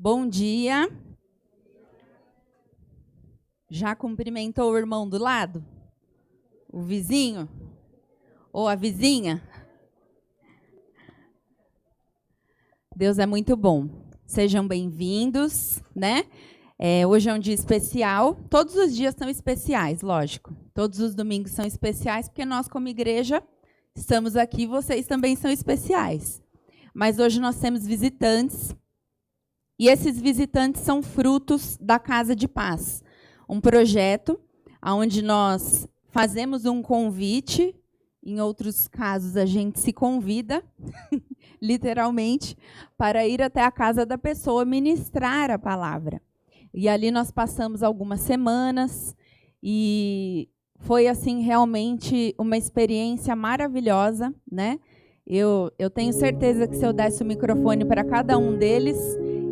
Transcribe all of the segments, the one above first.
Bom dia. Já cumprimentou o irmão do lado? O vizinho? Ou a vizinha? Deus é muito bom. Sejam bem-vindos, né? Hoje é um dia especial. Todos os dias são especiais, lógico. Todos os domingos são especiais, porque nós, como igreja, estamos aqui, vocês também são especiais. Mas hoje nós temos visitantes, e esses visitantes são frutos da Casa de Paz, um projeto onde nós fazemos um convite, em outros casos a gente se convida, literalmente, para ir até a casa da pessoa ministrar a palavra. E ali nós passamos algumas semanas e foi assim realmente uma experiência maravilhosa, né? Eu tenho certeza que se eu desse o microfone para cada um deles,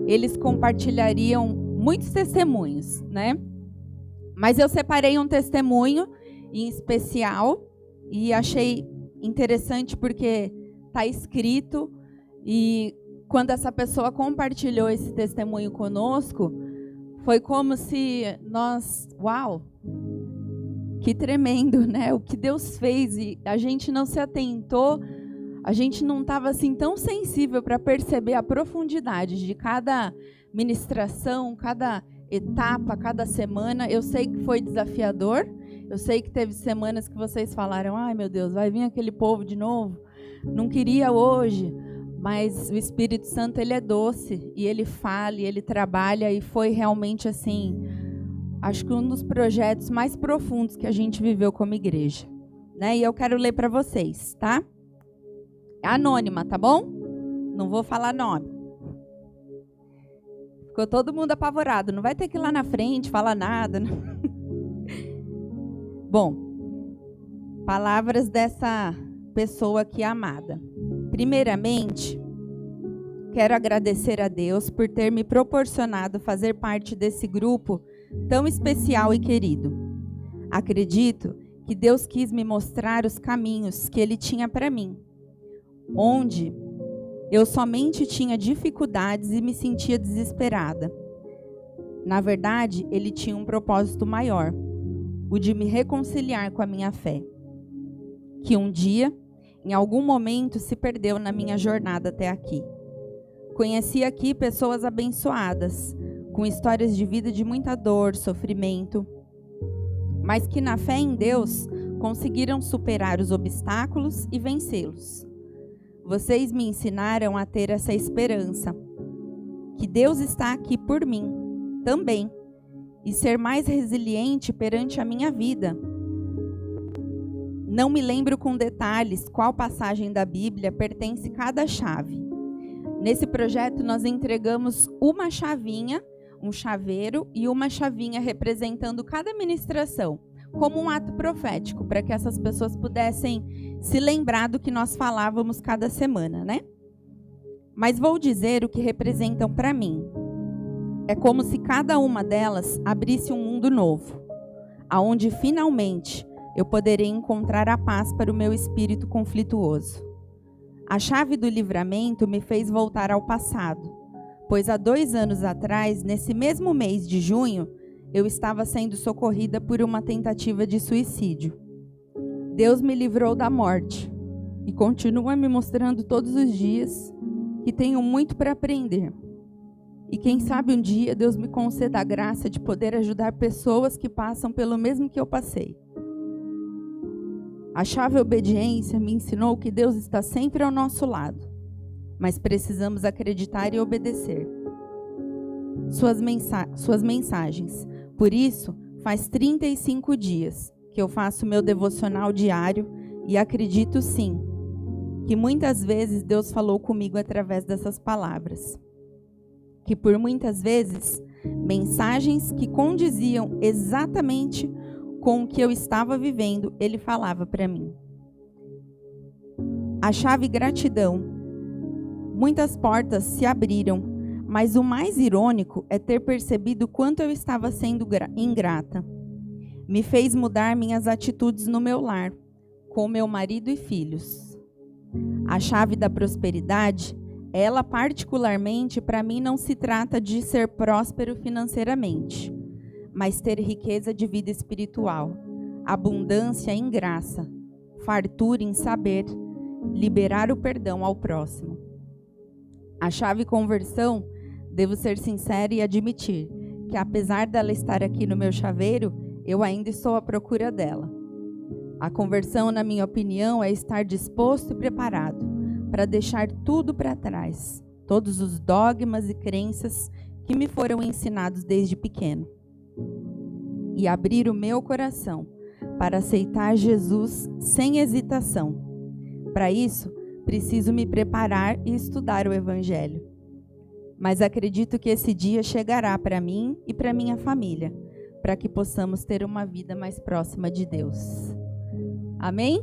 eles compartilhariam muitos testemunhos, né? Mas eu separei um testemunho em especial e achei interessante porque está escrito, e quando essa pessoa compartilhou esse testemunho conosco, foi como se nós, uau, que tremendo, né? O que Deus fez, e a gente não se atentou, a gente não estava assim tão sensível para perceber a profundidade de cada ministração, cada etapa, cada semana. Eu sei que foi desafiador, eu sei que teve semanas que vocês falaram, ai meu Deus, vai vir aquele povo de novo, não queria hoje, mas o Espírito Santo, ele é doce, e ele fala, e ele trabalha, e foi realmente assim, acho que um dos projetos mais profundos que a gente viveu como igreja, né? E eu quero ler para vocês, tá? É anônima, tá bom? Não vou falar nome. Ficou todo mundo apavorado. Não vai ter que ir lá na frente falar nada. Né? Bom, palavras dessa pessoa aqui amada. Primeiramente, quero agradecer a Deus por ter me proporcionado fazer parte desse grupo tão especial e querido. Acredito que Deus quis me mostrar os caminhos que Ele tinha para mim, onde eu somente tinha dificuldades e me sentia desesperada. Na verdade, Ele tinha um propósito maior, o de me reconciliar com a minha fé, que um dia, em algum momento, se perdeu na minha jornada até aqui. Conheci aqui pessoas abençoadas, com histórias de vida de muita dor, sofrimento, mas que na fé em Deus conseguiram superar os obstáculos e vencê-los. Vocês me ensinaram a ter essa esperança, que Deus está aqui por mim também, e ser mais resiliente perante a minha vida. Não me lembro com detalhes qual passagem da Bíblia pertence cada chave. Nesse projeto nós entregamos uma chavinha, um chaveiro e uma chavinha representando cada ministração, como um ato profético, para que essas pessoas pudessem se lembrar do que nós falávamos cada semana, né? Mas vou dizer o que representam para mim. É como se cada uma delas abrisse um mundo novo, aonde finalmente eu poderei encontrar a paz para o meu espírito conflituoso. A chave do livramento me fez voltar ao passado, pois há 2 anos atrás, nesse mesmo mês de junho, eu estava sendo socorrida por uma tentativa de suicídio. Deus me livrou da morte e continua me mostrando todos os dias que tenho muito para aprender. E quem sabe um dia Deus me conceda a graça de poder ajudar pessoas que passam pelo mesmo que eu passei. A chave obediência me ensinou que Deus está sempre ao nosso lado, mas precisamos acreditar e obedecer suas mensagens. Por isso, faz 35 dias que eu faço meu devocional diário e acredito sim, que muitas vezes Deus falou comigo através dessas palavras. Que por muitas vezes, mensagens que condiziam exatamente com o que eu estava vivendo, Ele falava para mim. A chave gratidão. Muitas portas se abriram, mas o mais irônico é ter percebido quanto eu estava sendo ingrata. Me fez mudar minhas atitudes no meu lar, com meu marido e filhos. A chave da prosperidade Ela, particularmente, para mim, não se trata de ser próspero financeiramente, mas ter riqueza de vida espiritual, abundância em graça, fartura em saber, liberar o perdão ao próximo. A chave conversão, devo ser sincera e admitir que, apesar dela estar aqui no meu chaveiro, eu ainda estou à procura dela. A conversão, na minha opinião, é estar disposto e preparado para deixar tudo para trás, todos os dogmas e crenças que me foram ensinados desde pequeno, e abrir o meu coração para aceitar Jesus sem hesitação. Para isso, preciso me preparar e estudar o Evangelho. Mas acredito que esse dia chegará para mim e para minha família, para que possamos ter uma vida mais próxima de Deus. Amém?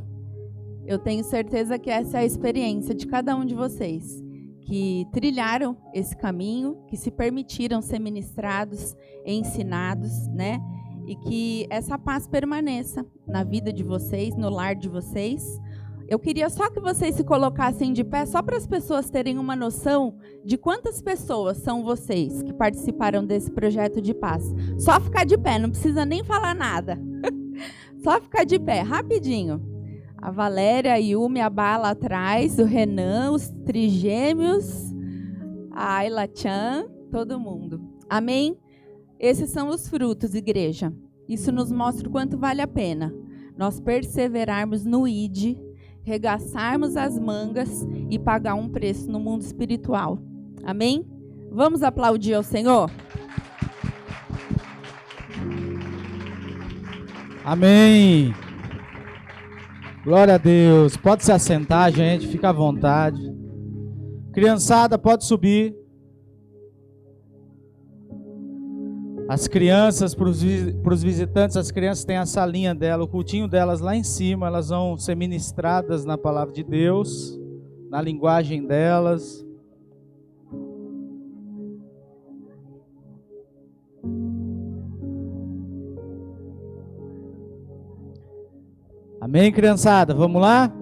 Eu tenho certeza que essa é a experiência de cada um de vocês, que trilharam esse caminho, que se permitiram ser ministrados, ensinados, né? E que essa paz permaneça na vida de vocês, no lar de vocês. Eu queria só que vocês se colocassem de pé, só para as pessoas terem uma noção de quantas pessoas são vocês que participaram desse projeto de paz. Só ficar de pé, não precisa nem falar nada. Só ficar de pé, rapidinho. A Valéria, a Yumi, a Bá lá atrás, o Renan, os trigêmeos, a Ayla Chan, todo mundo. Amém? Esses são os frutos, igreja. Isso nos mostra o quanto vale a pena nós perseverarmos no ID, regaçarmos as mangas e pagar um preço no mundo espiritual. Amém? Vamos aplaudir ao Senhor? Amém. Glória a Deus. Pode se assentar, gente. Fica à vontade. Criançada, pode subir. As crianças, para os visitantes, as crianças têm a salinha dela, o cultinho delas lá em cima. Elas vão ser ministradas na palavra de Deus, na linguagem delas. Amém, criançada? Vamos lá?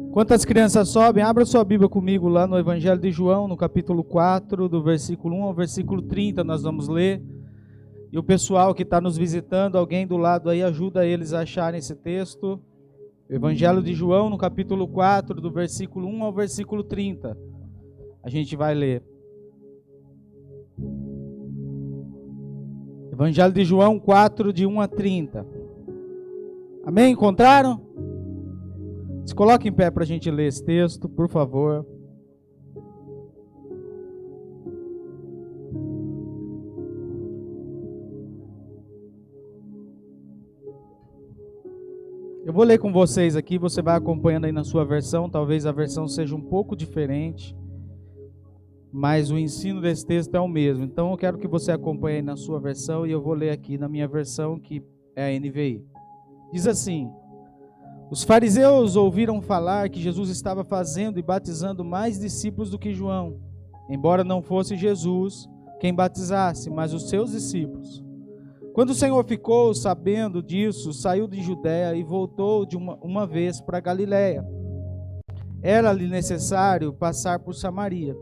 Enquanto as crianças sobem, abra sua Bíblia comigo lá no Evangelho de João, no capítulo 4, do versículo 1 ao versículo 30, nós vamos ler. E o pessoal que está nos visitando, alguém do lado aí, ajuda eles a acharem esse texto. Evangelho de João, no capítulo 4, do versículo 1 ao versículo 30. A gente vai ler. Evangelho de João 4, de 1 a 30. Amém? Encontraram? Se coloque em pé para a gente ler esse texto, por favor. Eu vou ler com vocês aqui, você vai acompanhando aí na sua versão, talvez a versão seja um pouco diferente, mas o ensino desse texto é o mesmo. Então eu quero que você acompanhe aí na sua versão e eu vou ler aqui na minha versão, que é a NVI. Diz assim: os fariseus ouviram falar que Jesus estava fazendo e batizando mais discípulos do que João, embora não fosse Jesus quem batizasse, mas os seus discípulos. Quando o Senhor ficou sabendo disso, saiu de Judeia e voltou de uma vez para Galiléia. Era-lhe necessário passar por Samaria.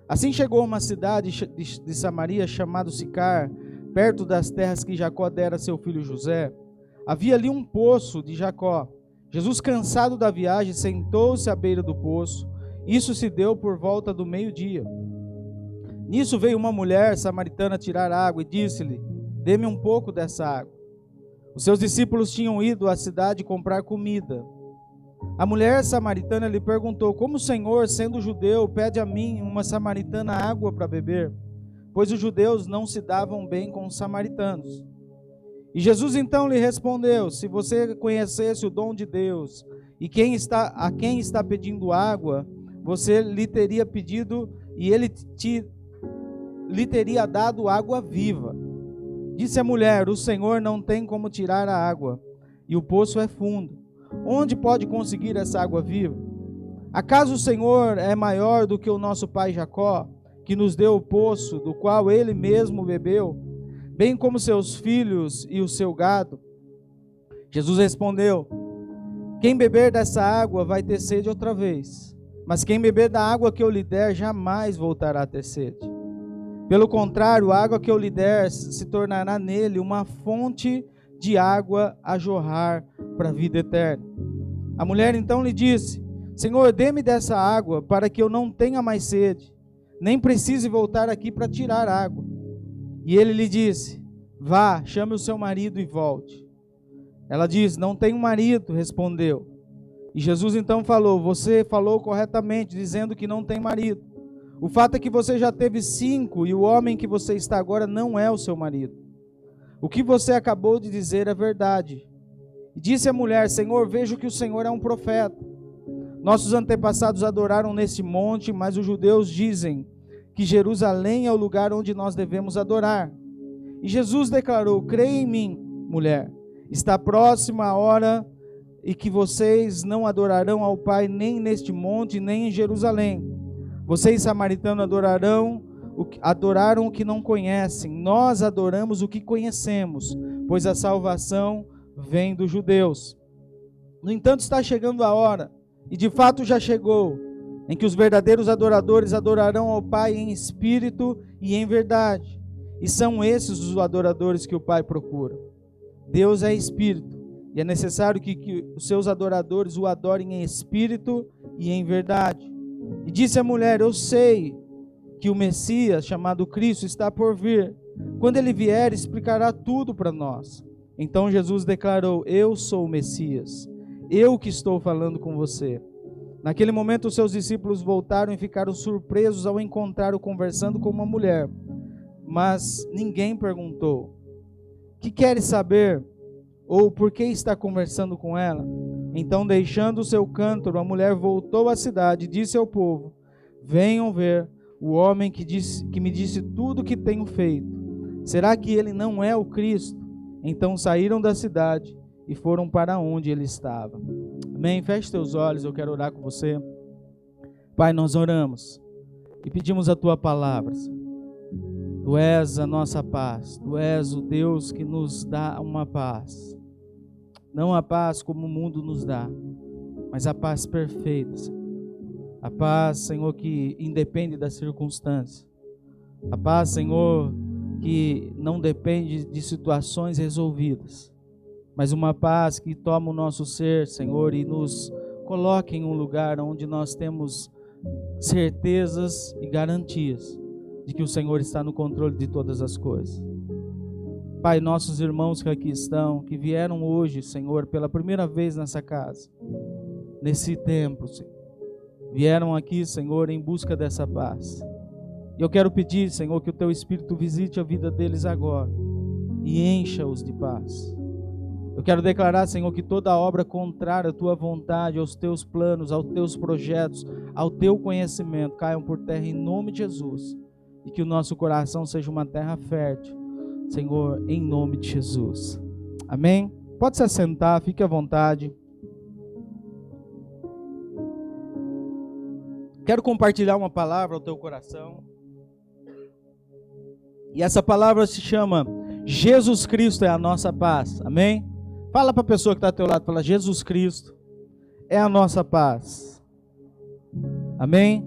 Assim chegou a uma cidade de Samaria chamada Sicar, perto das terras que Jacó dera a seu filho José. Havia ali um poço de Jacó. Jesus, cansado da viagem, sentou-se à beira do poço. Isso se deu por volta do meio-dia. Nisso veio uma mulher samaritana tirar água e disse-lhe: dê-me um pouco dessa água. Os seus discípulos tinham ido à cidade comprar comida. A mulher samaritana lhe perguntou: como o Senhor, sendo judeu, pede a mim, uma samaritana, água para beber? Pois os judeus não se davam bem com os samaritanos. E Jesus então lhe respondeu: se você conhecesse o dom de Deus e a quem está pedindo água, você lhe teria pedido e ele lhe teria dado água viva. Disse a mulher: o Senhor não tem como tirar a água, e o poço é fundo. Onde pode conseguir essa água viva? Acaso o Senhor é maior do que o nosso pai Jacó, que nos deu o poço, do qual ele mesmo bebeu, bem como seus filhos e o seu gado? Jesus respondeu: quem beber dessa água vai ter sede outra vez, mas quem beber da água que eu lhe der jamais voltará a ter sede. Pelo contrário, a água que eu lhe der se tornará nele uma fonte de água a jorrar para a vida eterna. A mulher então lhe disse: Senhor, dê-me dessa água para que eu não tenha mais sede, nem precise voltar aqui para tirar água. E ele lhe disse: vá, chame o seu marido e volte. Ela disse: não tenho marido, respondeu. E Jesus então falou: você falou corretamente, dizendo que não tem marido. O fato é que você já teve 5 e o homem que você está agora não é o seu marido. O que você acabou de dizer é verdade. E disse a mulher: Senhor, vejo que o Senhor é um profeta. Nossos antepassados adoraram neste monte, mas os judeus dizem que Jerusalém é o lugar onde nós devemos adorar. E Jesus declarou: creia em mim, mulher, está próxima a hora e que vocês não adorarão ao Pai nem neste monte, nem em Jerusalém. Vocês, samaritanos, adoraram o que não conhecem. Nós adoramos o que conhecemos, pois a salvação vem dos judeus. No entanto, está chegando a hora, e de fato já chegou, em que os verdadeiros adoradores adorarão ao Pai em espírito e em verdade. E são esses os adoradores que o Pai procura. Deus é espírito, e é necessário que os seus adoradores o adorem em espírito e em verdade. E disse a mulher: eu sei que o Messias, chamado Cristo, está por vir. Quando ele vier, explicará tudo para nós. Então Jesus declarou: eu sou o Messias, eu que estou falando com você. Naquele momento os seus discípulos voltaram e ficaram surpresos ao encontrá-lo conversando com uma mulher. Mas ninguém perguntou: que queres saber? Ou por que está conversando com ela? Então, deixando o seu cântaro, a mulher voltou à cidade e disse ao povo: venham ver o homem que me disse tudo o que tenho feito. Será que ele não é o Cristo? Então saíram da cidade e foram para onde ele estava. Amém? Feche teus olhos, eu quero orar com você. Pai, nós oramos e pedimos a tua palavra. Tu és a nossa paz, tu és o Deus que nos dá uma paz. Não a paz como o mundo nos dá, mas a paz perfeita, Senhor. A paz, Senhor, que independe das circunstâncias. A paz, Senhor, que não depende de situações resolvidas, mas uma paz que toma o nosso ser, Senhor, e nos coloca em um lugar onde nós temos certezas e garantias de que o Senhor está no controle de todas as coisas. Pai, nossos irmãos que aqui estão, que vieram hoje, Senhor, pela primeira vez nessa casa, nesse templo, Senhor, vieram aqui, Senhor, em busca dessa paz. E eu quero pedir, Senhor, que o Teu Espírito visite a vida deles agora e encha-os de paz. Eu quero declarar, Senhor, que toda obra contrária à Tua vontade, aos Teus planos, aos Teus projetos, ao Teu conhecimento, caiam por terra em nome de Jesus. E que o nosso coração seja uma terra fértil, Senhor, em nome de Jesus. Amém? Pode se assentar, fique à vontade. Quero compartilhar uma palavra ao teu coração. E essa palavra se chama: Jesus Cristo é a nossa paz. Amém? Fala para a pessoa que está ao teu lado, fala: Jesus Cristo é a nossa paz. Amém?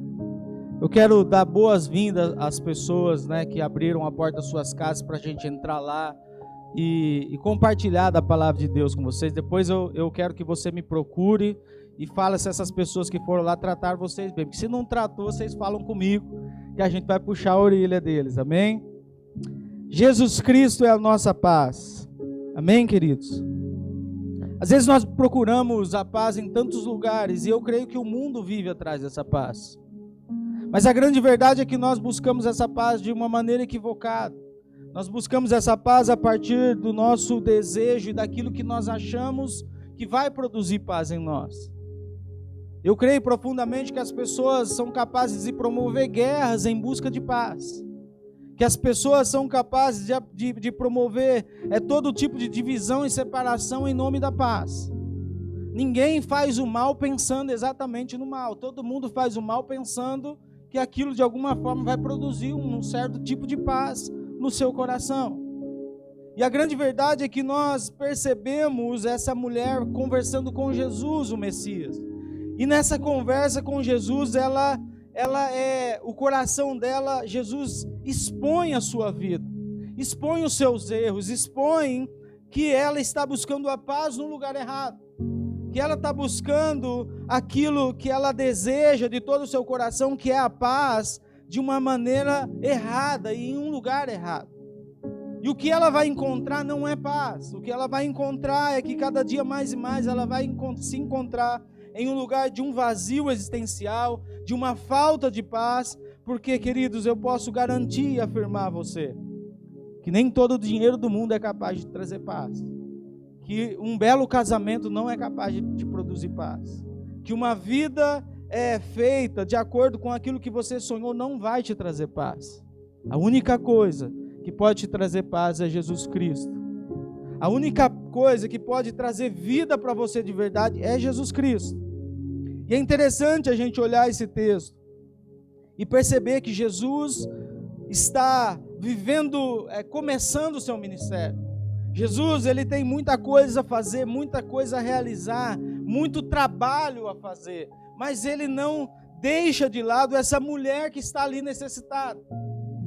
Eu quero dar boas-vindas às pessoas, né, que abriram a porta das suas casas para a gente entrar lá e compartilhar da palavra de Deus com vocês. Depois eu quero que você me procure e fale se essas pessoas que foram lá trataram vocês bem. Porque se não tratou, vocês falam comigo, que a gente vai puxar a orelha deles. Amém? Jesus Cristo é a nossa paz. Amém, queridos? Às vezes nós procuramos a paz em tantos lugares e eu creio que o mundo vive atrás dessa paz. Mas a grande verdade é que nós buscamos essa paz de uma maneira equivocada. Nós buscamos essa paz a partir do nosso desejo e daquilo que nós achamos que vai produzir paz em nós. Eu creio profundamente que as pessoas são capazes de promover guerras em busca de paz. Que as pessoas são capazes de promover todo tipo de divisão e separação em nome da paz. Ninguém faz o mal pensando exatamente no mal. Todo mundo faz o mal pensando que aquilo de alguma forma vai produzir um certo tipo de paz no seu coração. E a grande verdade é que nós percebemos essa mulher conversando com Jesus, o Messias. E nessa conversa com Jesus, o coração dela, Jesus expõe a sua vida, expõe os seus erros, expõe que ela está buscando a paz no lugar errado, que ela está buscando aquilo que ela deseja de todo o seu coração, que é a paz, de uma maneira errada e em um lugar errado. E o que ela vai encontrar não é paz, o que ela vai encontrar é que cada dia mais e mais ela vai se encontrar em um lugar de um vazio existencial, de uma falta de paz, porque, queridos, eu posso garantir e afirmar a você que nem todo o dinheiro do mundo é capaz de trazer paz, que um belo casamento não é capaz de produzir paz, que uma vida feita de acordo com aquilo que você sonhou não vai te trazer paz. A única coisa que pode te trazer paz é Jesus Cristo. A única coisa que pode trazer vida para você de verdade é Jesus Cristo. E é interessante a gente olhar esse texto e perceber que Jesus está começando o seu ministério. Jesus, ele tem muita coisa a fazer, muita coisa a realizar, muito trabalho a fazer, mas ele não deixa de lado essa mulher que está ali necessitada.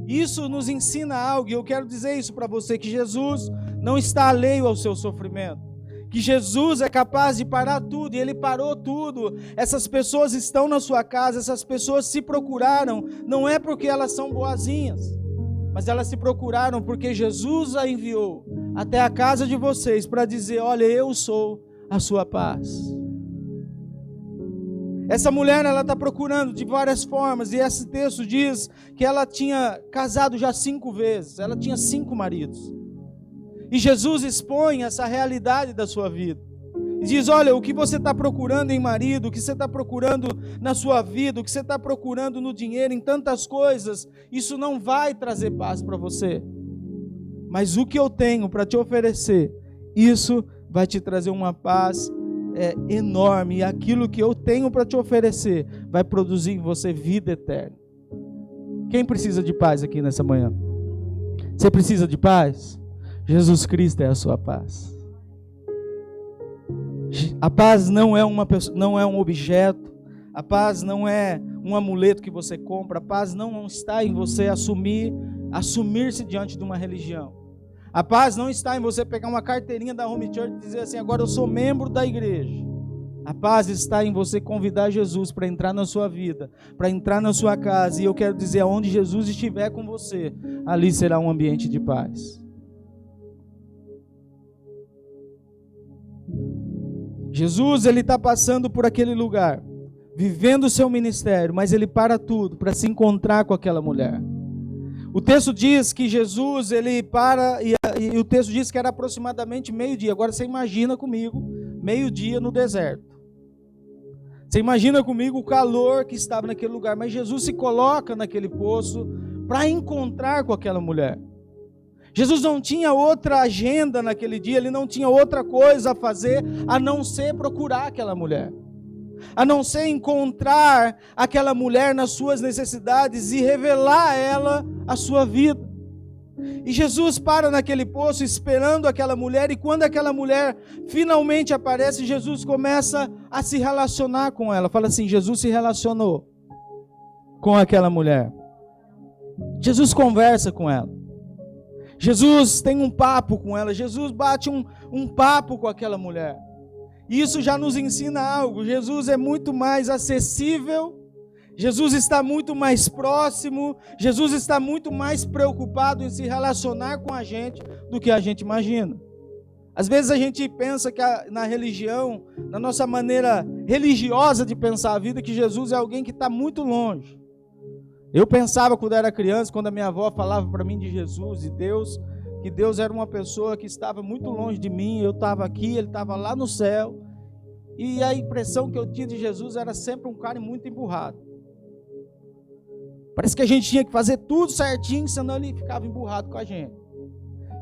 Isso nos ensina algo, e eu quero dizer isso para você, que Jesus não está alheio ao seu sofrimento, que Jesus é capaz de parar tudo, e ele parou tudo. Essas pessoas estão na sua casa, essas pessoas se procuraram, não é porque elas são boazinhas, mas elas se procuraram porque Jesus a enviou até a casa de vocês para dizer: olha, eu sou a sua paz. Essa mulher, ela está procurando de várias formas, e esse texto diz que ela tinha casado já 5 vezes, ela tinha 5 maridos. E Jesus expõe essa realidade da sua vida. E diz: olha, o que você está procurando em marido, o que você está procurando na sua vida, o que você está procurando no dinheiro, em tantas coisas, isso não vai trazer paz para você. Mas o que eu tenho para te oferecer, isso vai te trazer uma paz enorme, e aquilo que eu tenho para te oferecer vai produzir em você vida eterna. Quem precisa de paz aqui nessa manhã? Você precisa de paz? Jesus Cristo é a sua paz. A paz não é um objeto, a paz não é um amuleto que você compra, a paz não está em você assumir-se diante de uma religião. A paz não está em você pegar uma carteirinha da Home Church e dizer assim: agora eu sou membro da igreja. A paz está em você convidar Jesus para entrar na sua vida, para entrar na sua casa. E eu quero dizer, aonde Jesus estiver com você, ali será um ambiente de paz. Jesus, ele está passando por aquele lugar, vivendo o seu ministério, mas ele para tudo para se encontrar com aquela mulher. O texto diz que Jesus, ele para, e o texto diz que era aproximadamente meio-dia. Agora você imagina comigo, meio-dia no deserto. Você imagina comigo o calor que estava naquele lugar, mas Jesus se coloca naquele poço para encontrar com aquela mulher. Jesus não tinha outra agenda naquele dia, ele não tinha outra coisa a fazer a não ser procurar aquela mulher, a não ser encontrar aquela mulher nas suas necessidades e revelar a ela a sua vida. E Jesus para naquele poço esperando aquela mulher, e quando aquela mulher finalmente aparece, Jesus começa a se relacionar com ela. Fala assim: Jesus se relacionou com aquela mulher. Jesus conversa com ela. Jesus tem um papo com ela. Jesus bate um papo com aquela mulher. E isso já nos ensina algo. Jesus é muito mais acessível, Jesus está muito mais próximo, Jesus está muito mais preocupado em se relacionar com a gente do que a gente imagina. Às vezes a gente pensa que na religião, na nossa maneira religiosa de pensar a vida, que Jesus é alguém que está muito longe. Eu pensava quando era criança, quando a minha avó falava para mim de Jesus e Deus, que Deus era uma pessoa que estava muito longe de mim, eu estava aqui, ele estava lá no céu, e a impressão que eu tinha de Jesus era sempre um cara muito emburrado. Parece que a gente tinha que fazer tudo certinho, senão ele ficava emburrado com a gente.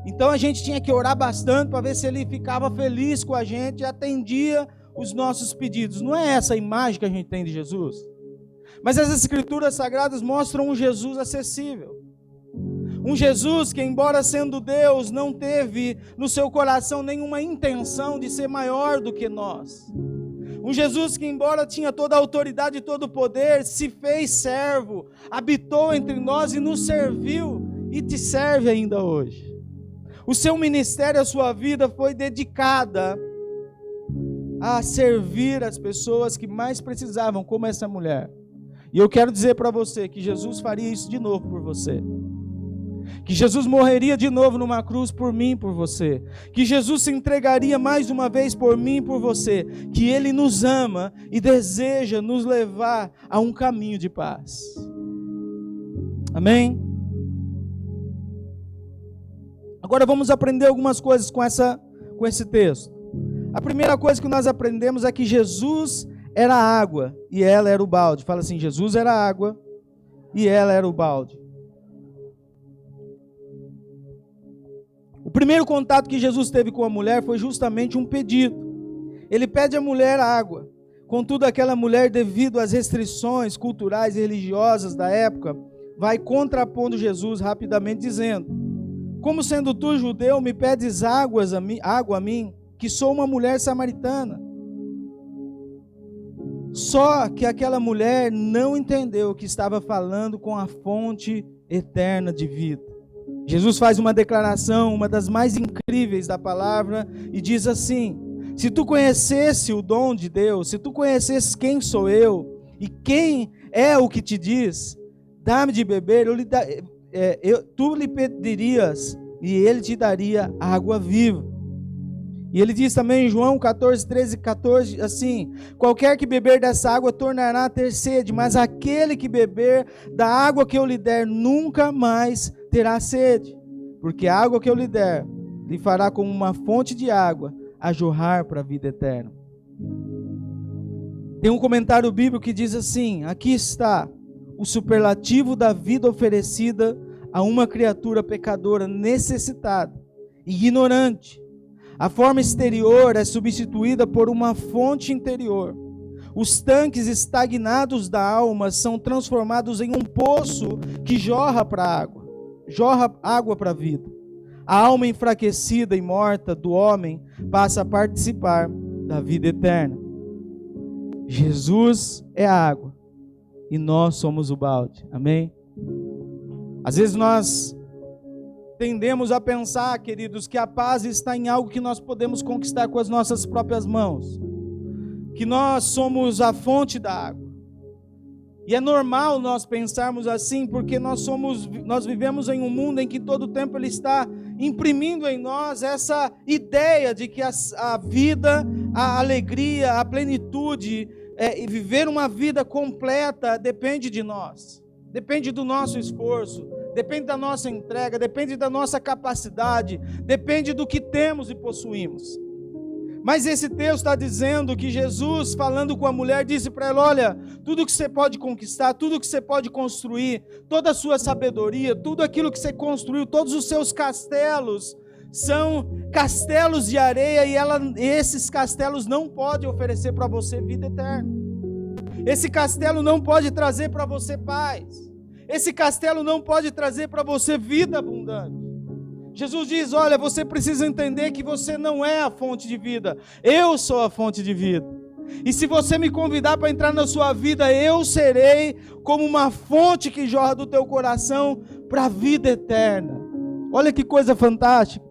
Então a gente tinha que orar bastante para ver se ele ficava feliz com a gente e atendia os nossos pedidos. Não é essa a imagem que a gente tem de Jesus? Mas as escrituras sagradas mostram um Jesus acessível. Um Jesus que, embora sendo Deus, não teve no seu coração nenhuma intenção de ser maior do que nós. Um Jesus que, embora tinha toda a autoridade e todo o poder, se fez servo, habitou entre nós e nos serviu e te serve ainda hoje. O seu ministério, a sua vida foi dedicada a servir as pessoas que mais precisavam, como essa mulher. E eu quero dizer para você que Jesus faria isso de novo por você. Que Jesus morreria de novo numa cruz por mim e por você. Que Jesus se entregaria mais uma vez por mim e por você. Que Ele nos ama e deseja nos levar a um caminho de paz. Amém? Agora vamos aprender algumas coisas com esse texto. A primeira coisa que nós aprendemos é que Jesus era a água e ela era o balde. Fala assim, Jesus era a água e ela era o balde. O primeiro contato que Jesus teve com a mulher foi justamente um pedido. Ele pede à mulher água. Contudo, aquela mulher, devido às restrições culturais e religiosas da época, vai contrapondo Jesus rapidamente, dizendo: como sendo tu judeu, me pedes água a mim, que sou uma mulher samaritana. Só que aquela mulher não entendeu que estava falando com a fonte eterna de vida. Jesus faz uma declaração, uma das mais incríveis da palavra, e diz assim: se tu conhecesse o dom de Deus, se tu conhecesse quem sou eu, e quem é o que te diz, dá-me de beber, tu lhe pedirias, e ele te daria água viva. E ele diz também em João 14, 13 e 14, assim: qualquer que beber dessa água tornará a ter sede, mas aquele que beber da água que eu lhe der nunca mais terá sede, porque a água que eu lhe der lhe fará como uma fonte de água a jorrar para a vida eterna. Tem um comentário bíblico que diz assim: aqui está o superlativo da vida oferecida a uma criatura pecadora necessitada, ignorante. A forma exterior é substituída por uma fonte interior. Os tanques estagnados da alma são transformados em um poço que jorra água para a vida. A alma enfraquecida e morta do homem passa a participar da vida eterna. Jesus é a água e nós somos o balde. Amém? Às vezes nós tendemos a pensar, queridos, que a paz está em algo que nós podemos conquistar com as nossas próprias mãos, que nós somos a fonte da água. E é normal nós pensarmos assim, porque nós vivemos em um mundo em que todo tempo ele está imprimindo em nós essa ideia de que a vida, a alegria, a plenitude, e viver uma vida completa depende de nós, depende do nosso esforço, depende da nossa entrega, depende da nossa capacidade, depende do que temos e possuímos. Mas esse texto está dizendo que Jesus, falando com a mulher, disse para ela: olha, tudo que você pode conquistar, tudo que você pode construir, toda a sua sabedoria, tudo aquilo que você construiu, todos os seus castelos, são castelos de areia, e esses castelos não podem oferecer para você vida eterna. Esse castelo não pode trazer para você paz. Esse castelo não pode trazer para você vida abundante. Jesus diz: olha, você precisa entender que você não é a fonte de vida. Eu sou a fonte de vida. E se você me convidar para entrar na sua vida, eu serei como uma fonte que jorra do teu coração para a vida eterna. Olha que coisa fantástica.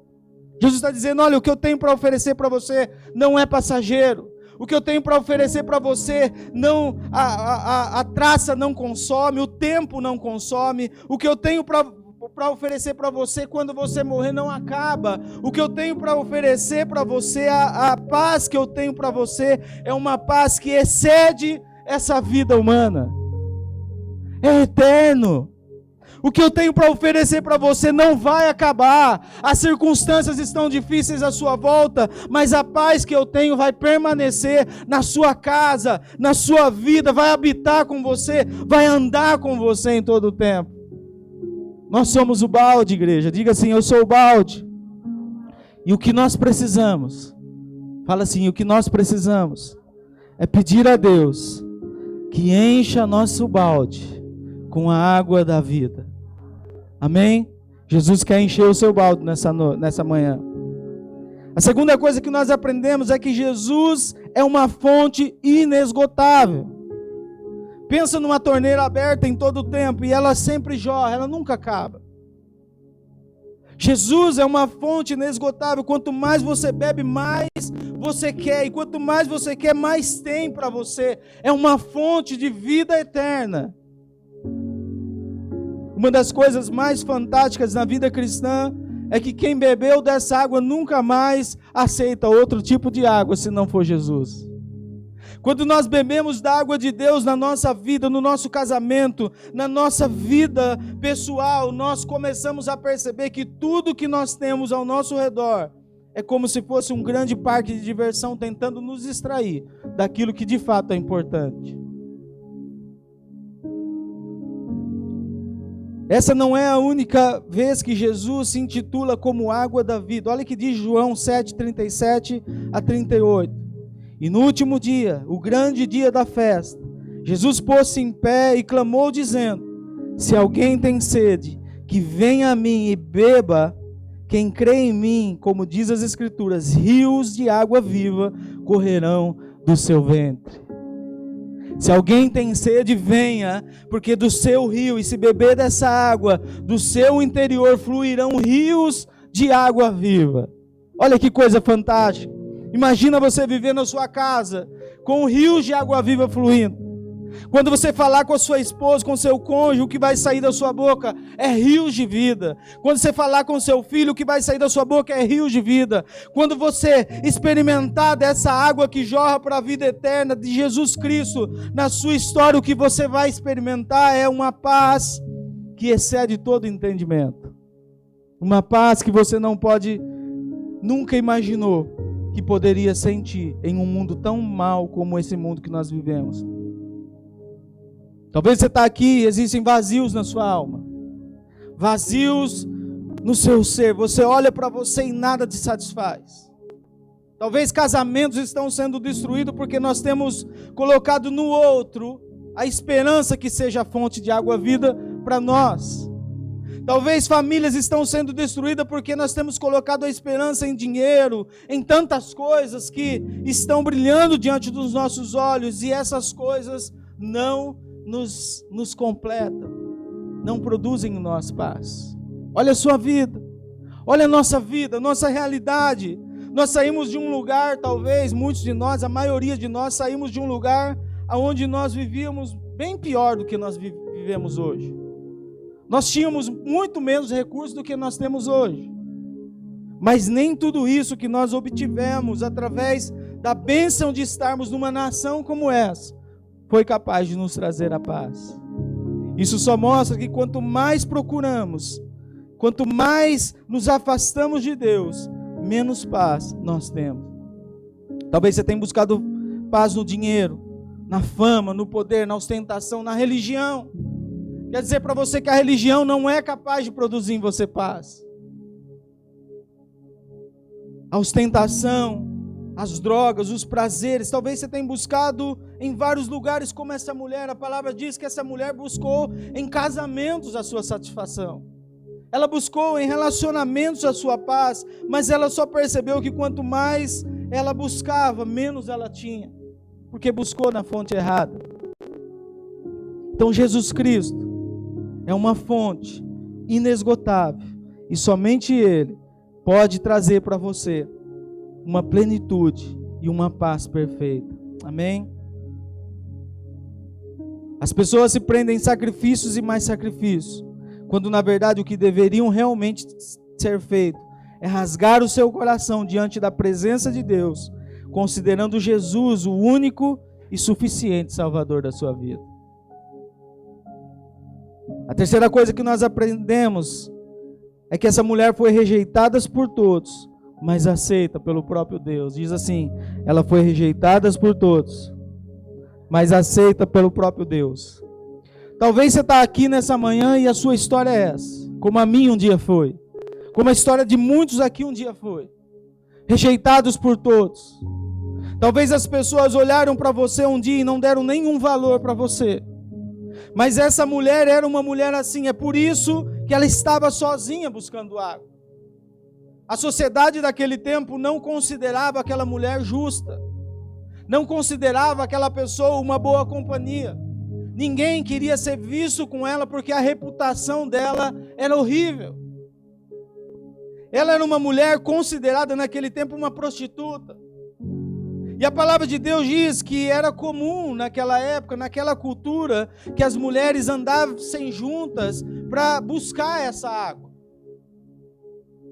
Jesus está dizendo: olha, o que eu tenho para oferecer para você não é passageiro. O que eu tenho para oferecer para você, não, a traça não consome, o tempo não consome. O que eu tenho para oferecer para você quando você morrer não acaba. O que eu tenho para oferecer para você, a paz que eu tenho para você, é uma paz que excede essa vida humana. É eterno. O que eu tenho para oferecer para você não vai acabar. As circunstâncias estão difíceis à sua volta, mas a paz que eu tenho vai permanecer na sua casa, na sua vida, vai habitar com você, vai andar com você em todo o tempo. Nós somos o balde, igreja. Diga assim: eu sou o balde. E o que nós precisamos, fala assim, o que nós precisamos é pedir a Deus que encha nosso balde com a água da vida. Amém? Jesus quer encher o seu balde nessa manhã. A segunda coisa que nós aprendemos é que Jesus é uma fonte inesgotável. Pensa numa torneira aberta em todo o tempo e ela sempre jorra, ela nunca acaba. Jesus é uma fonte inesgotável. Quanto mais você bebe, mais você quer. E quanto mais você quer, mais tem para você. É uma fonte de vida eterna. Uma das coisas mais fantásticas na vida cristã é que quem bebeu dessa água nunca mais aceita outro tipo de água se não for Jesus. Quando nós bebemos da água de Deus na nossa vida, no nosso casamento, na nossa vida pessoal, nós começamos a perceber que tudo que nós temos ao nosso redor é como se fosse um grande parque de diversão tentando nos distrair daquilo que de fato é importante. Essa não é a única vez que Jesus se intitula como água da vida. Olha o que diz João 7, 37 a 38. E no último dia, o grande dia da festa, Jesus pôs-se em pé e clamou dizendo: se alguém tem sede, que venha a mim e beba. Quem crê em mim, como diz as Escrituras, rios de água viva correrão do seu ventre. Se alguém tem sede, venha, porque do seu rio, e se beber dessa água, do seu interior fluirão rios de água viva. Olha que coisa fantástica. Imagina você viver na sua casa, com rios de água viva fluindo. Quando você falar com a sua esposa, com o seu cônjuge, o que vai sair da sua boca é rios de vida. Quando você falar com o seu filho, o que vai sair da sua boca é rios de vida. Quando você experimentar dessa água que jorra para a vida eterna de Jesus Cristo na sua história, o que você vai experimentar é uma paz que excede todo entendimento. Uma paz que você nunca imaginou que poderia sentir em um mundo tão mau como esse mundo que nós vivemos. Talvez você está aqui e existem vazios na sua alma, vazios no seu ser. Você olha para você e nada te satisfaz. Talvez casamentos estão sendo destruídos porque nós temos colocado no outro a esperança que seja a fonte de água-vida para nós. Talvez famílias estão sendo destruídas porque nós temos colocado a esperança em dinheiro, em tantas coisas que estão brilhando diante dos nossos olhos, e essas coisas não nos completam, não produzem em nós paz. Olha a sua vida, olha a nossa vida, nossa realidade. Nós saímos de um lugar, talvez muitos de nós, a maioria de nós, saímos de um lugar onde nós vivíamos bem pior do que nós vivemos hoje. Nós tínhamos muito menos recursos do que nós temos hoje. Mas nem tudo isso que nós obtivemos através da bênção de estarmos numa nação como essa foi capaz de nos trazer a paz. Isso só mostra que quanto mais procuramos, quanto mais nos afastamos de Deus, menos paz nós temos. Talvez você tenha buscado paz no dinheiro, na fama, no poder, na ostentação, na religião. Quer dizer para você que a religião não é capaz de produzir em você paz. A ostentação, as drogas, os prazeres, talvez você tenha buscado em vários lugares como essa mulher. A palavra diz que essa mulher buscou em casamentos a sua satisfação. Ela buscou em relacionamentos a sua paz, mas ela só percebeu que quanto mais ela buscava, menos ela tinha, porque buscou na fonte errada. Então Jesus Cristo é uma fonte inesgotável e somente Ele pode trazer para você uma plenitude e uma paz perfeita. Amém? As pessoas se prendem em sacrifícios e mais sacrifícios, quando na verdade o que deveriam realmente ser feito é rasgar o seu coração diante da presença de Deus, considerando Jesus o único e suficiente Salvador da sua vida. A terceira coisa que nós aprendemos é que essa mulher foi rejeitada por todos, mas aceita pelo próprio Deus. Diz assim: ela foi rejeitada por todos, mas aceita pelo próprio Deus. Talvez você está aqui nessa manhã e a sua história é essa, como a minha um dia foi, como a história de muitos aqui um dia foi, rejeitados por todos. Talvez as pessoas olharam para você um dia e não deram nenhum valor para você. Mas essa mulher era uma mulher assim, é por isso que ela estava sozinha buscando água. A sociedade daquele tempo não considerava aquela mulher justa, não considerava aquela pessoa uma boa companhia. Ninguém queria ser visto com ela porque a reputação dela era horrível. Ela era uma mulher considerada naquele tempo uma prostituta. E a palavra de Deus diz que era comum naquela época, naquela cultura, que as mulheres andassem juntas para buscar essa água.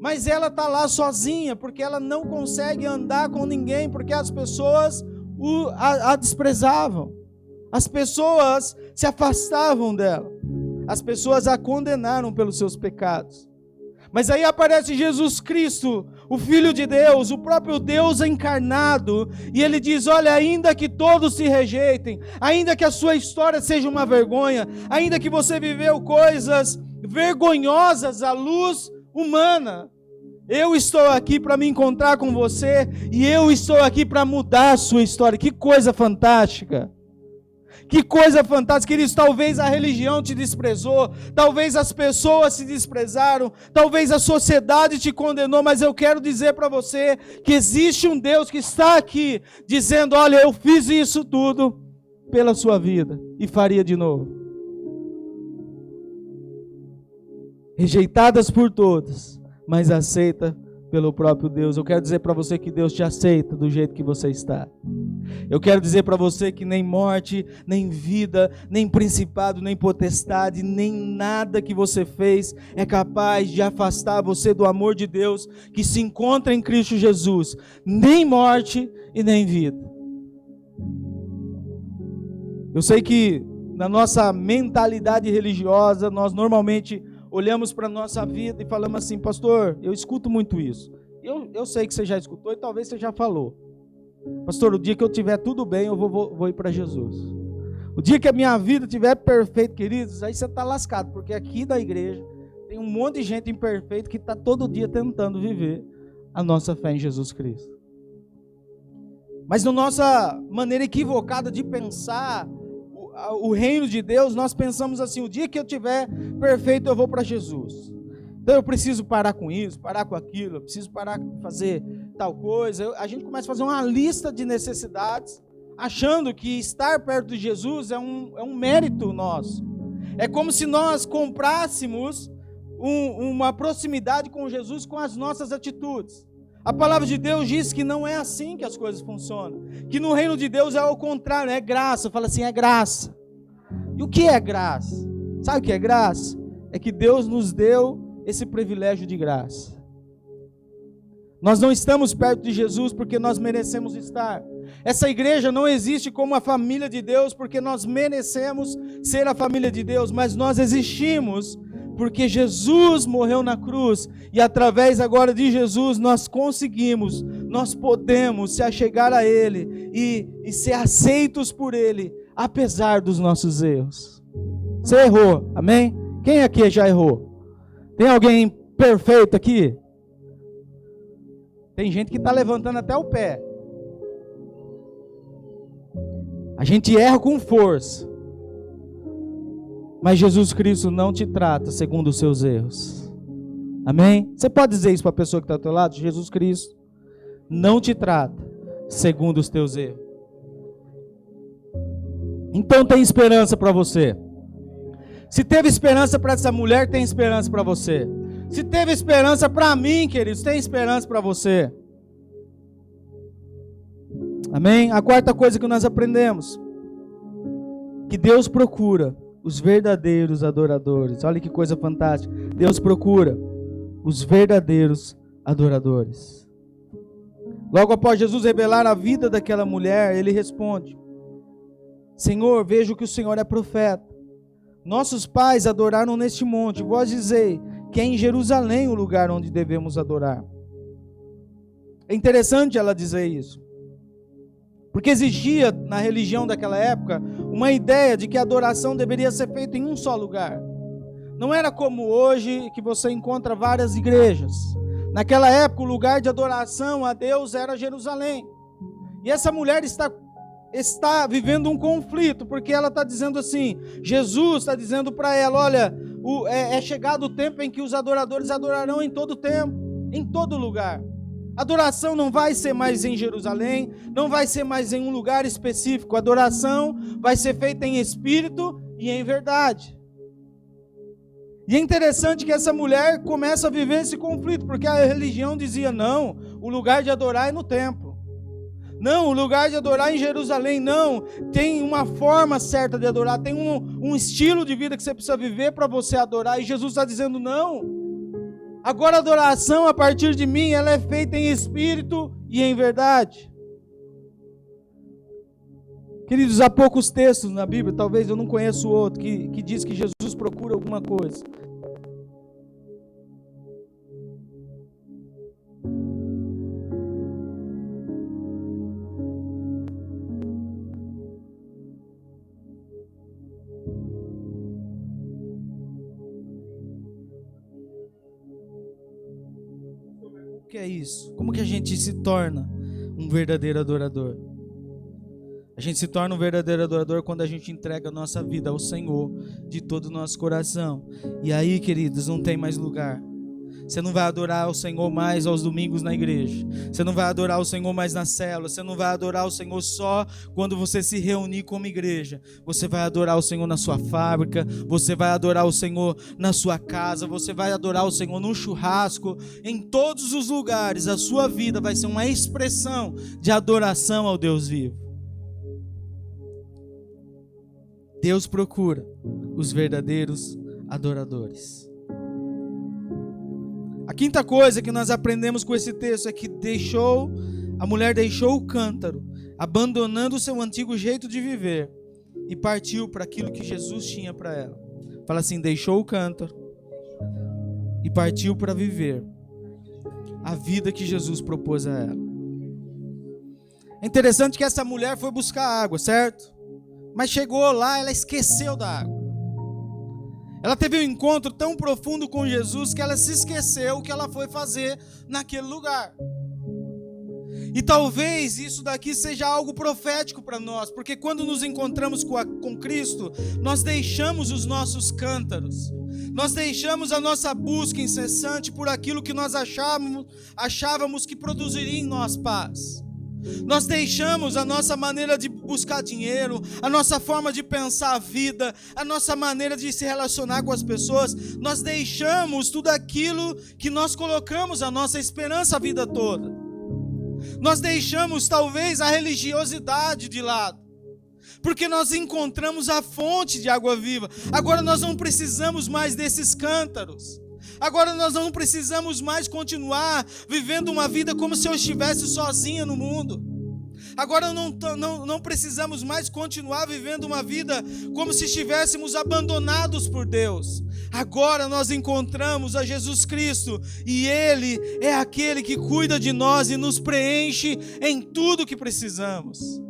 Mas ela está lá sozinha, porque ela não consegue andar com ninguém, porque as pessoas a desprezavam. As pessoas se afastavam dela. As pessoas a condenaram pelos seus pecados. Mas aí aparece Jesus Cristo, o Filho de Deus, o próprio Deus encarnado, e ele diz: olha, ainda que todos se rejeitem, ainda que a sua história seja uma vergonha, ainda que você viveu coisas vergonhosas à luz humana, eu estou aqui para me encontrar com você, e eu estou aqui para mudar a sua história. Que coisa fantástica! Que coisa fantástica, queridos. Talvez a religião te desprezou, talvez as pessoas te desprezaram, talvez a sociedade te condenou, mas eu quero dizer para você que existe um Deus que está aqui, dizendo: olha, eu fiz isso tudo pela sua vida, e faria de novo. Rejeitadas por todos, mas aceita pelo próprio Deus. Eu quero dizer para você que Deus te aceita do jeito que você está. Eu quero dizer para você que nem morte, nem vida, nem principado, nem potestade, nem nada que você fez é capaz de afastar você do amor de Deus que se encontra em Cristo Jesus. Nem morte e nem vida. Eu sei que na nossa mentalidade religiosa, nós normalmente olhamos para a nossa vida e falamos assim: pastor, eu escuto muito isso. Eu sei que você já escutou e talvez você já falou. Pastor, o dia que eu tiver tudo bem, eu vou ir para Jesus. O dia que a minha vida estiver perfeita, queridos, aí você está lascado, porque aqui da igreja tem um monte de gente imperfeita que está todo dia tentando viver a nossa fé em Jesus Cristo. Mas na nossa maneira equivocada de pensar o reino de Deus, nós pensamos assim: o dia que eu tiver perfeito, eu vou para Jesus. Então eu preciso parar com isso, parar com aquilo, eu preciso parar de fazer tal coisa. A gente começa a fazer uma lista de necessidades, achando que estar perto de Jesus é um mérito nosso. É como se nós comprássemos uma proximidade com Jesus com as nossas atitudes. A palavra de Deus diz que não é assim que as coisas funcionam. Que no reino de Deus é ao contrário, é graça. Fala assim: é graça. E o que é graça? Sabe o que é graça? É que Deus nos deu esse privilégio de graça. Nós não estamos perto de Jesus porque nós merecemos estar. Essa igreja não existe como a família de Deus porque nós merecemos ser a família de Deus, mas nós existimos porque Jesus morreu na cruz, e através agora de Jesus nós conseguimos, nós podemos se achegar a Ele e ser aceitos por Ele, apesar dos nossos erros. Você errou, amém? Quem aqui já errou? Tem alguém perfeito aqui? Tem gente que está levantando até o pé. A gente erra com força. Mas Jesus Cristo não te trata segundo os seus erros. Amém? Você pode dizer isso para a pessoa que está ao teu lado? Jesus Cristo não te trata segundo os teus erros. Então tem esperança para você. Se teve esperança para essa mulher, tem esperança para você. Se teve esperança para mim, queridos, tem esperança para você. Amém? A quarta coisa que nós aprendemos: que Deus procura os verdadeiros adoradores. Olha que coisa fantástica. Deus procura os verdadeiros adoradores. Logo após Jesus revelar a vida daquela mulher, ele responde: Senhor, vejo que o Senhor é profeta. Nossos pais adoraram neste monte. Vós dizei que é em Jerusalém o lugar onde devemos adorar. É interessante ela dizer isso, porque existia na religião daquela época uma ideia de que a adoração deveria ser feita em um só lugar. Não era como hoje, que você encontra várias igrejas. Naquela época o lugar de adoração a Deus era Jerusalém. E essa mulher está está vivendo um conflito, porque ela está dizendo assim, Jesus está dizendo para ela, olha, é chegado o tempo em que os adoradores adorarão em todo tempo, em todo lugar. Adoração não vai ser mais em Jerusalém, não vai ser mais em um lugar específico, a adoração vai ser feita em espírito e em verdade. E é interessante que essa mulher começa a viver esse conflito, porque a religião dizia, não, o lugar de adorar é no templo. Não, o lugar de adorar é em Jerusalém, não. Tem uma forma certa de adorar, tem um estilo de vida que você precisa viver para você adorar. E Jesus está dizendo, não. Agora a adoração a partir de mim, ela é feita em espírito e em verdade. Queridos, há poucos textos na Bíblia, talvez eu não conheço outro, que diz que Jesus procura alguma coisa. O que é isso? Como que a gente se torna um verdadeiro adorador? A gente se torna um verdadeiro adorador quando a gente entrega a nossa vida ao Senhor de todo o nosso coração. E aí, queridos, não tem mais lugar. Você não vai adorar o Senhor mais aos domingos na igreja. Você não vai adorar o Senhor mais na célula. Você não vai adorar o Senhor só quando você se reunir como igreja. Você vai adorar o Senhor na sua fábrica. Você vai adorar o Senhor na sua casa. Você vai adorar o Senhor no churrasco. Em todos os lugares, a sua vida vai ser uma expressão de adoração ao Deus vivo. Deus procura os verdadeiros adoradores. A quinta coisa que nós aprendemos com esse texto é que a mulher deixou o cântaro, abandonando o seu antigo jeito de viver, e partiu para aquilo que Jesus tinha para ela. Fala assim, deixou o cântaro e partiu para viver a vida que Jesus propôs a ela. É interessante que essa mulher foi buscar água, certo? Mas chegou lá, ela esqueceu da água. Ela teve um encontro tão profundo com Jesus que ela se esqueceu o que ela foi fazer naquele lugar. E talvez isso daqui seja algo profético para nós, porque quando nos encontramos com Cristo, nós deixamos os nossos cântaros, nós deixamos a nossa busca incessante por aquilo que nós achávamos que produziria em nós paz. Nós deixamos a nossa maneira de buscar dinheiro, a nossa forma de pensar a vida, a nossa maneira de se relacionar com as pessoas. Nós deixamos tudo aquilo que nós colocamos a nossa esperança a vida toda. Nós deixamos talvez a religiosidade de lado, porque nós encontramos a fonte de água viva. Agora nós não precisamos mais desses cântaros. Agora nós não precisamos mais continuar vivendo uma vida como se eu estivesse sozinha no mundo. Agora não precisamos mais continuar vivendo uma vida como se estivéssemos abandonados por Deus. Agora nós encontramos a Jesus Cristo e Ele é aquele que cuida de nós e nos preenche em tudo que precisamos.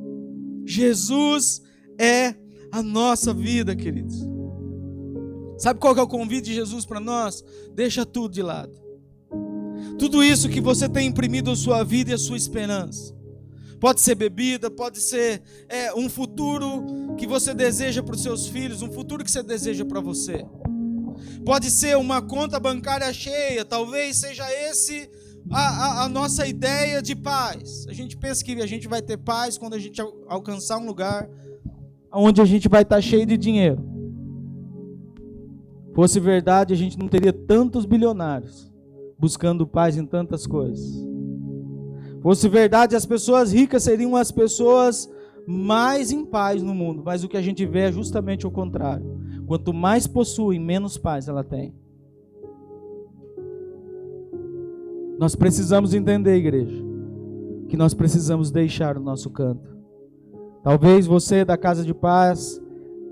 Jesus é a nossa vida, queridos. Sabe qual que é o convite de Jesus para nós? Deixa tudo de lado. Tudo isso que você tem imprimido a sua vida e a sua esperança. Pode ser bebida, pode ser um futuro que você deseja para os seus filhos, um futuro que você deseja para você. Pode ser uma conta bancária cheia, talvez seja esse a nossa ideia de paz. A gente pensa que a gente vai ter paz quando a gente alcançar um lugar onde a gente vai estar cheio de dinheiro. Fosse verdade, a gente não teria tantos bilionários buscando paz em tantas coisas. Fosse verdade, as pessoas ricas seriam as pessoas mais em paz no mundo. Mas o que a gente vê é justamente o contrário. Quanto mais possui, menos paz ela tem. Nós precisamos entender, igreja, que nós precisamos deixar o nosso canto. Talvez você da Casa de Paz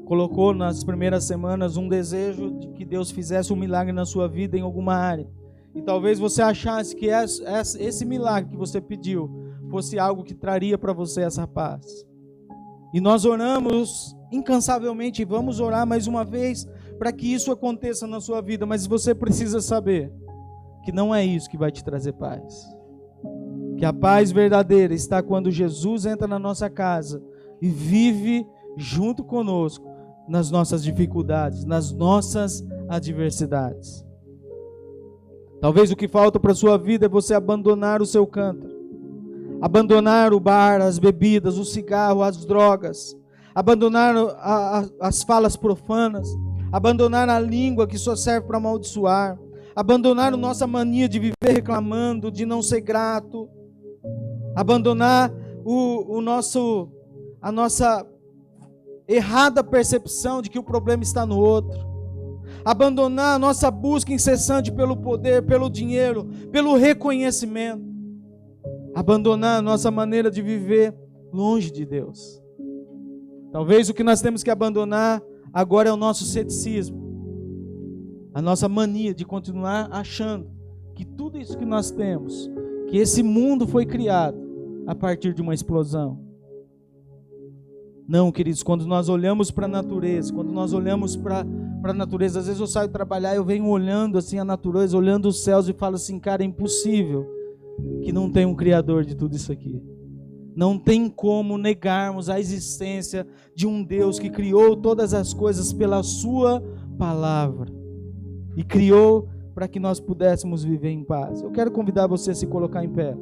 colocou nas primeiras semanas um desejo de que Deus fizesse um milagre na sua vida em alguma área. E talvez você achasse que esse milagre que você pediu fosse algo que traria para você essa paz. E nós oramos incansavelmente, e vamos orar mais uma vez para que isso aconteça na sua vida. Mas você precisa saber que não é isso que vai te trazer paz. Que a paz verdadeira está quando Jesus entra na nossa casa e vive junto conosco nas nossas dificuldades, nas nossas adversidades. Talvez o que falta para a sua vida é você abandonar o seu cântaro, abandonar o bar, as bebidas, o cigarro, as drogas, abandonar as falas profanas, abandonar a língua que só serve para amaldiçoar, abandonar a nossa mania de viver reclamando, de não ser grato, abandonar a nossa errada percepção de que o problema está no outro, abandonar a nossa busca incessante pelo poder, pelo dinheiro, pelo reconhecimento, abandonar a nossa maneira de viver longe de Deus. Talvez o que nós temos que abandonar agora é o nosso ceticismo, a nossa mania de continuar achando que tudo isso que nós temos, que esse mundo foi criado a partir de uma explosão. Não, queridos, quando nós olhamos para a natureza, quando nós olhamos para a natureza, às vezes eu saio trabalhar e eu venho olhando assim a natureza, olhando os céus e falo assim, cara, é impossível que não tenha um Criador de tudo isso aqui. Não tem como negarmos a existência de um Deus que criou todas as coisas pela sua palavra e criou para que nós pudéssemos viver em paz. Eu quero convidar você a se colocar em pé.